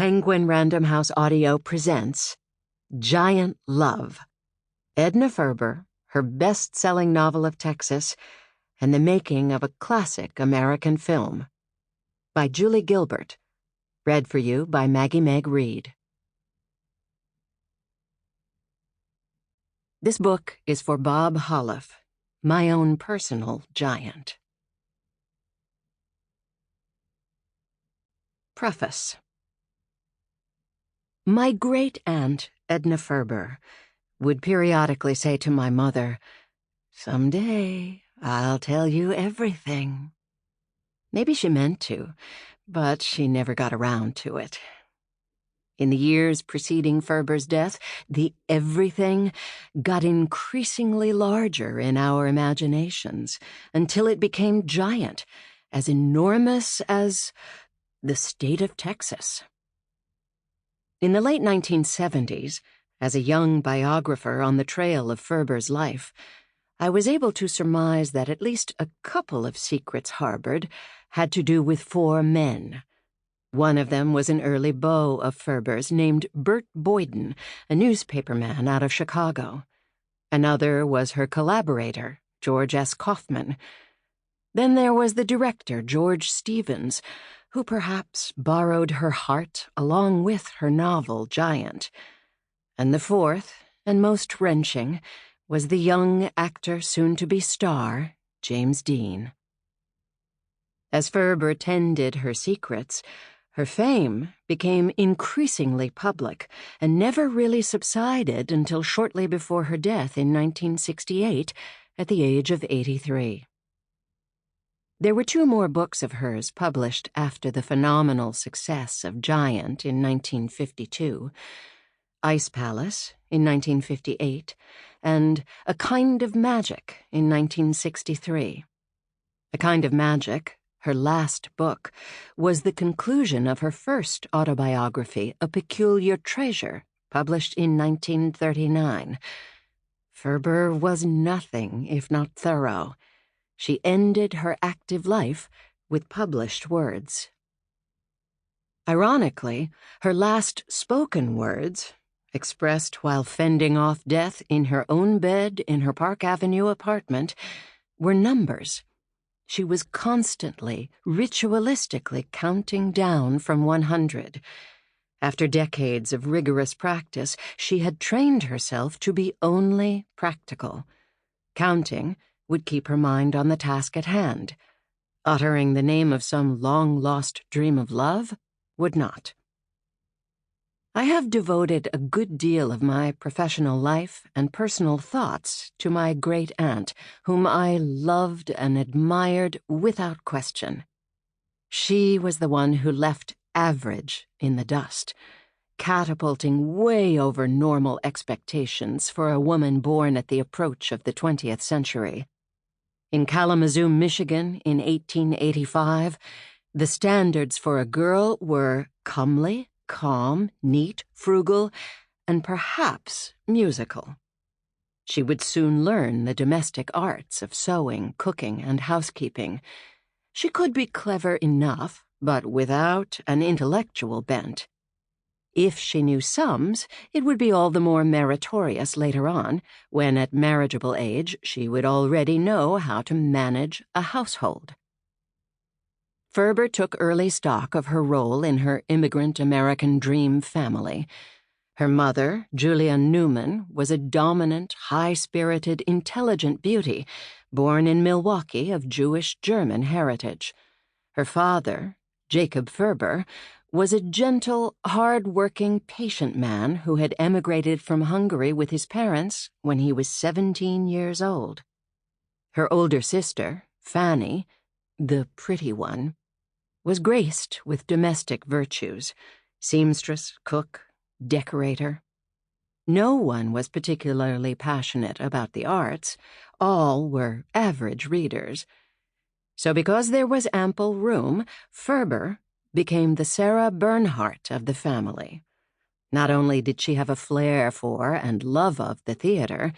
Penguin Random House Audio presents Giant Love, Edna Ferber, her best-selling novel of Texas, and the making of a classic American film. By Julie Gilbert. Read for you by Maggie-Meg Reed. This book is for Bob Holliff, my own personal giant. Preface. My great-aunt, Edna Ferber, would periodically say to my mother, "Someday I'll tell you everything." Maybe she meant to, but she never got around to it. In the years preceding Ferber's death, the everything got increasingly larger in our imaginations until it became giant, as enormous as the state of Texas. In the late 1970s, as a young biographer on the trail of Ferber's life, I was able to surmise that at least a couple of secrets harbored had to do with four men. One of them was an early beau of Ferber's named Bert Boyden, a newspaperman out of Chicago. Another was her collaborator, George S. Kaufman. Then there was the director, George Stevens, who perhaps borrowed her heart along with her novel Giant. And the fourth, and most wrenching, was the young actor soon-to-be star, James Dean. As Ferber tended her secrets, her fame became increasingly public and never really subsided until shortly before her death in 1968 at the age of 83. There were two more books of hers published after the phenomenal success of Giant in 1952, Ice Palace in 1958, and A Kind of Magic in 1963. A Kind of Magic, her last book, was the conclusion of her first autobiography, A Peculiar Treasure, published in 1939. Ferber was nothing if not thorough. She ended her active life with published words. Ironically, her last spoken words, expressed while fending off death in her own bed in her Park Avenue apartment, were numbers. She was constantly, ritualistically counting down from 100. After decades of rigorous practice, she had trained herself to be only practical. Counting would keep her mind on the task at hand. Uttering the name of some long-lost dream of love would not. I have devoted a good deal of my professional life and personal thoughts to my great-aunt, whom I loved and admired without question. She was the one who left average in the dust, catapulting way over normal expectations for a woman born at the approach of the 20th century. In Kalamazoo, Michigan, in 1885, the standards for a girl were comely, calm, neat, frugal, and perhaps musical. She would soon learn the domestic arts of sewing, cooking, and housekeeping. She could be clever enough, but without an intellectual bent. If she knew sums, it would be all the more meritorious later on, when at marriageable age she would already know how to manage a household. Ferber took early stock of her role in her immigrant American dream family. Her mother, Julia Newman, was a dominant, high-spirited, intelligent beauty, born in Milwaukee of Jewish-German heritage. Her father, Jacob Ferber, was a gentle, hard-working, patient man who had emigrated from Hungary with his parents when he was 17 years old. Her older sister, Fanny, the pretty one, was graced with domestic virtues, seamstress, cook, decorator. No one was particularly passionate about the arts. All were average readers. So because there was ample room, Ferber became the Sarah Bernhardt of the family. Not only did she have a flair for and love of the theater,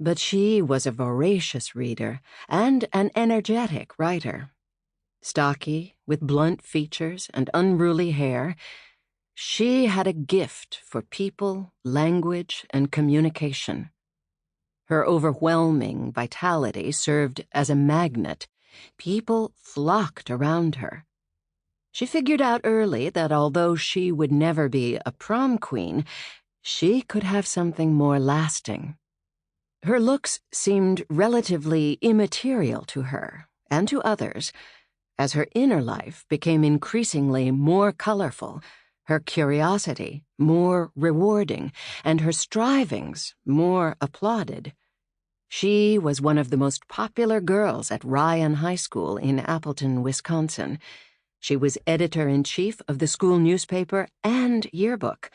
but she was a voracious reader and an energetic writer. Stocky, with blunt features and unruly hair, She had a gift for people, language, and communication. Her overwhelming vitality served as a magnet. People flocked around her. She figured out early that although she would never be a prom queen, she could have something more lasting. Her looks seemed relatively immaterial to her and to others. As her inner life became increasingly more colorful, her curiosity more rewarding, and her strivings more applauded. She was one of the most popular girls at Ryan High School in Appleton, Wisconsin. She was editor-in-chief of the school newspaper and yearbook.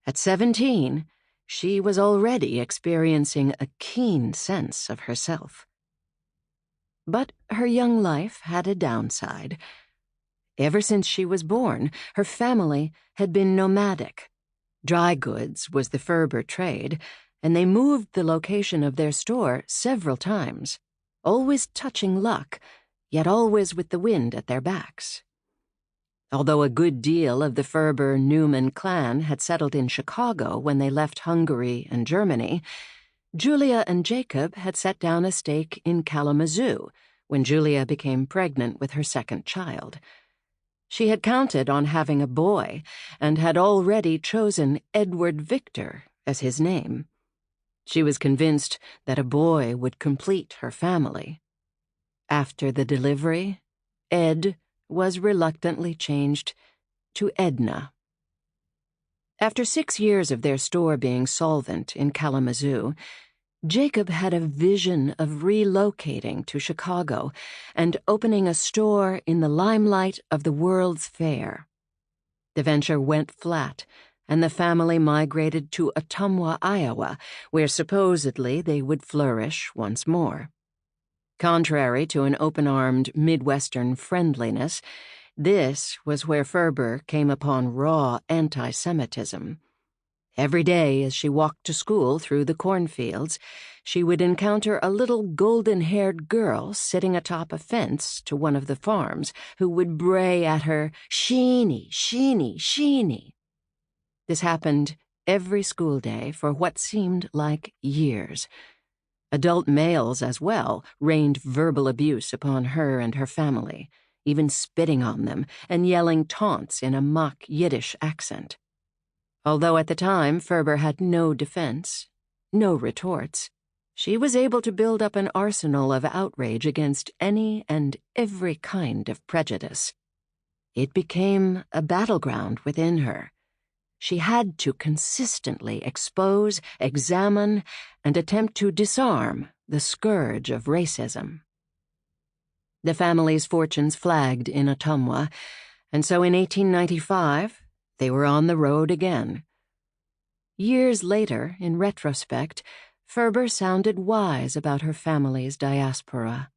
At 17, she was already experiencing a keen sense of herself. But her young life had a downside. Ever since she was born, her family had been nomadic. Dry goods was the Ferber trade, and they moved the location of their store several times, always touching luck, yet always with the wind at their backs. Although a good deal of the Ferber-Newman clan had settled in Chicago when they left Hungary and Germany, Julia and Jacob had set down a stake in Kalamazoo when Julia became pregnant with her second child. She had counted on having a boy and had already chosen Edward Victor as his name. She was convinced that a boy would complete her family. After the delivery, Ed was reluctantly changed to Edna. After 6 years of their store being solvent in Kalamazoo, Jacob had a vision of relocating to Chicago and opening a store in the limelight of the World's Fair. The venture went flat, and the family migrated to Ottumwa, Iowa, where supposedly they would flourish once more. Contrary to an open-armed Midwestern friendliness, this was where Ferber came upon raw anti-Semitism. Every day as she walked to school through the cornfields, she would encounter a little golden-haired girl sitting atop a fence to one of the farms who would bray at her, "Sheeny, Sheeny, Sheeny." This happened every school day for what seemed like years. Adult males as well rained verbal abuse upon her and her family, even spitting on them and yelling taunts in a mock Yiddish accent. Although at the time Ferber had no defense, no retorts, she was able to build up an arsenal of outrage against any and every kind of prejudice. It became a battleground within her. She had to consistently expose, examine, and attempt to disarm the scourge of racism. The family's fortunes flagged in Ottumwa, and so in 1895, they were on the road again. Years later, in retrospect, Ferber sounded wise about her family's diaspora.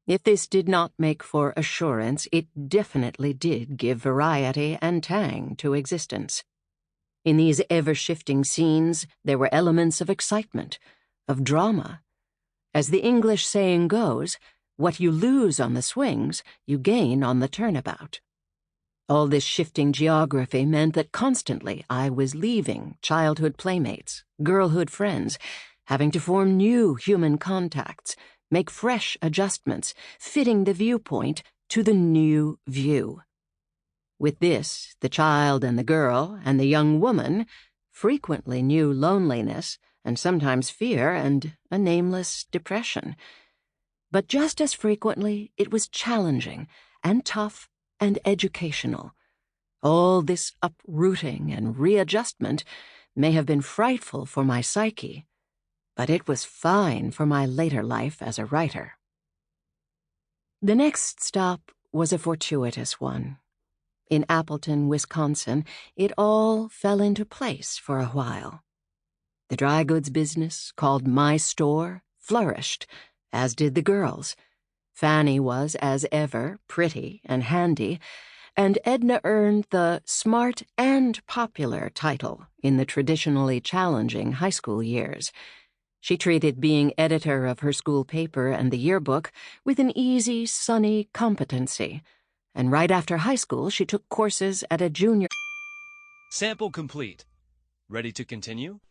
If this did not make for assurance, it definitely did give variety and tang to existence. In these ever-shifting scenes, there were elements of excitement, of drama. As the English saying goes, what you lose on the swings, you gain on the turnabout. All this shifting geography meant that constantly I was leaving childhood playmates, girlhood friends, having to form new human contacts, make fresh adjustments, fitting the viewpoint to the new view. With this, the child and the girl and the young woman frequently knew loneliness and sometimes fear and a nameless depression. But just as frequently, it was challenging and tough and educational. All this uprooting and readjustment may have been frightful for my psyche, but it was fine for my later life as a writer. The next stop was a fortuitous one. In Appleton, Wisconsin, it all fell into place for a while. The dry goods business, called My Store, flourished, as did the girls. Fanny was, as ever, pretty and handy, and Edna earned the smart and popular title in the traditionally challenging high school years. She treated being editor of her school paper and the yearbook with an easy, sunny competency, and right after high school she took courses at a junior Sample complete. Ready to continue?